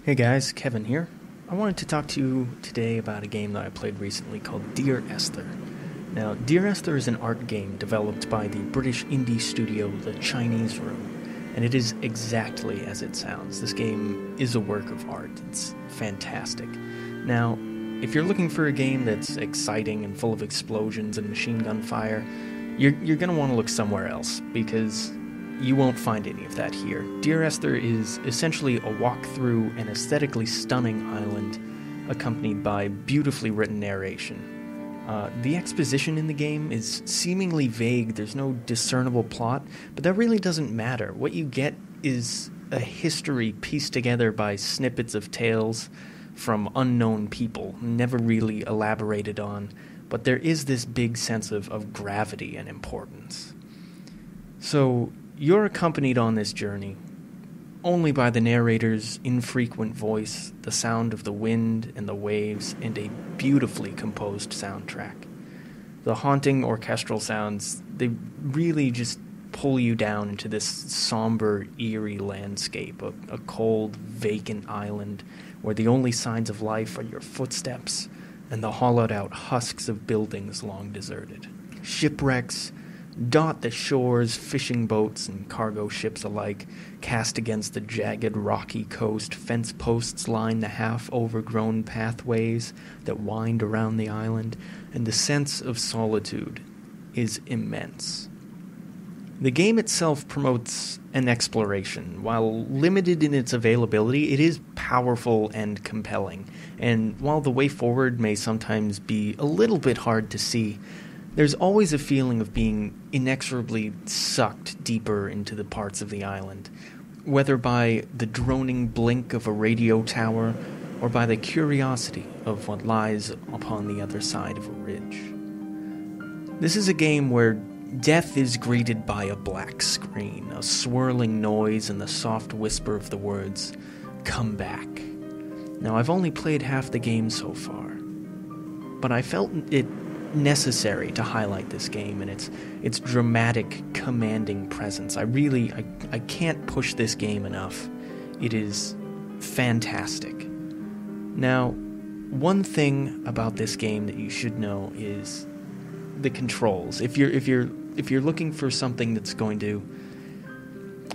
Hey guys, Kevin here. I wanted to talk to you today about a game that I played recently called Dear Esther. Now, Dear Esther is an art game developed by the British indie studio The Chinese Room, and it is exactly as it sounds. This game is a work of art. It's fantastic. Now, if you're looking for a game that's exciting and full of explosions and machine gun fire, you're going to want to look somewhere else, because you won't find any of that here. Dear Esther is essentially a walk through an aesthetically stunning island accompanied by beautifully written narration. The exposition in the game is seemingly vague, there's no discernible plot, but that really doesn't matter. What you get is a history pieced together by snippets of tales from unknown people, never really elaborated on, but there is this big sense of gravity and importance. So, you're accompanied on this journey only by the narrator's infrequent voice, the sound of the wind and the waves, and a beautifully composed soundtrack. The haunting orchestral sounds, they really just pull you down into this somber, eerie landscape, a cold, vacant island where the only signs of life are your footsteps and the hollowed-out husks of buildings long deserted. Shipwrecks dot the shores, fishing boats and cargo ships alike, cast against the jagged, rocky coast. Fence posts line the half-overgrown pathways that wind around the island, and the sense of solitude is immense. The game itself promotes an exploration. While limited in its availability, it is powerful and compelling, and while the way forward may sometimes be a little bit hard to see, there's always a feeling of being inexorably sucked deeper into the parts of the island, whether by the droning blink of a radio tower or by the curiosity of what lies upon the other side of a ridge. This is a game where death is greeted by a black screen, a swirling noise, and the soft whisper of the words, "Come back." Now, I've only played half the game so far, but I felt it necessary to highlight this game and its dramatic, commanding presence. I can't push this game enough. It is fantastic. Now, one thing about this game that you should know is the controls. If you're looking for something that's going to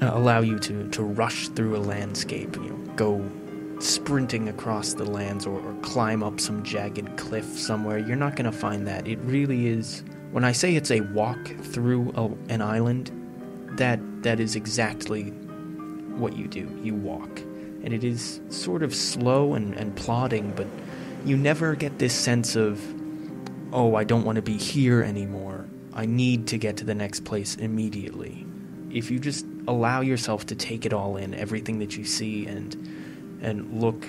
allow you to rush through a landscape, go sprinting across the lands or climb up some jagged cliff somewhere, you're not going to find that. It really is, when I say it's a walk through an island, that is exactly what you do. You walk. And it is sort of slow and plodding, but you never get this sense of, oh, I don't want to be here anymore. I need to get to the next place immediately. If you just allow yourself to take it all in, everything that you see, and look,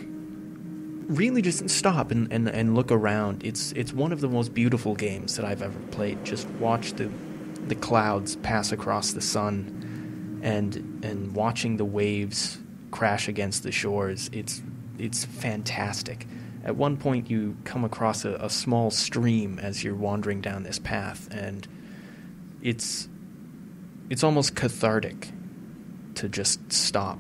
really just stop and look around. It's one of the most beautiful games that I've ever played. Just watch the clouds pass across the sun and watching the waves crash against the shores. It's fantastic. At one point you come across a small stream as you're wandering down this path, and it's almost cathartic to just stop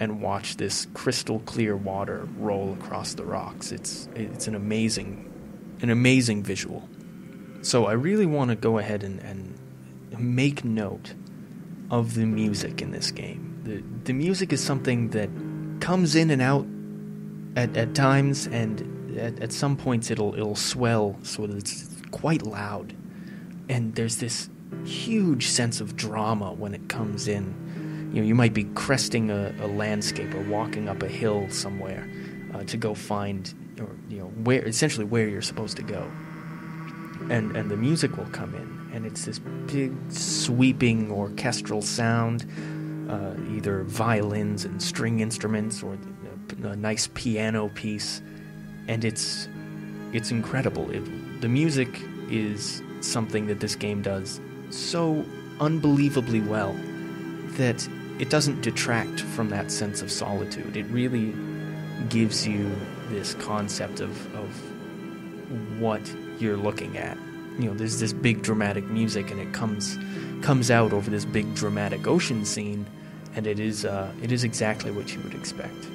and watch this crystal clear water roll across the rocks. It's an amazing visual. So I really want to go ahead and make note of the music in this game. The music is something that comes in and out at times, and at some points it'll swell so that it's quite loud. And there's this huge sense of drama when it comes in. You might be cresting a landscape or walking up a hill somewhere to go find, where you're supposed to go. And the music will come in, and it's this big, sweeping orchestral sound, either violins and string instruments or a nice piano piece, and it's incredible. The music is something that this game does so unbelievably well that it doesn't detract from that sense of solitude. It really gives you this concept of what you're looking at. There's this big dramatic music, and it comes out over this big dramatic ocean scene, and it is exactly what you would expect.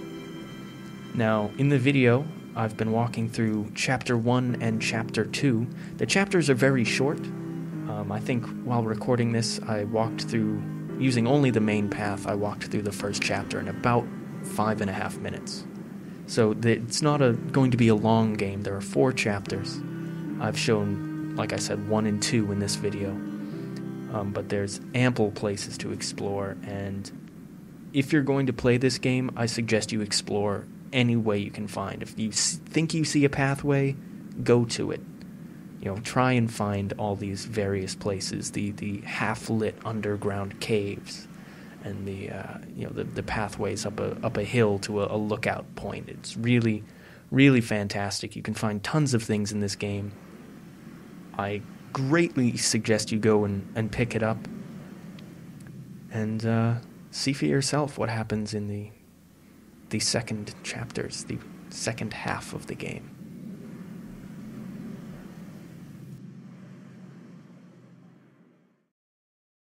Now, in the video, I've been walking through Chapter 1 and Chapter 2. The chapters are very short. I think while recording this, I walked through, using only the main path, I walked through the first chapter in about 5.5 minutes. So it's not going to be a long game. There are 4 chapters. I've shown, like I said, 1 and 2 in this video. But there's ample places to explore, and if you're going to play this game, I suggest you explore any way you can find. If you think you see a pathway, go to it. Try and find all these various places, the half-lit underground caves, and the pathways up a hill to a lookout point. It's really, really fantastic. You can find tons of things in this game. I greatly suggest you go and pick it up and see for yourself what happens in the second chapters, the second half of the game.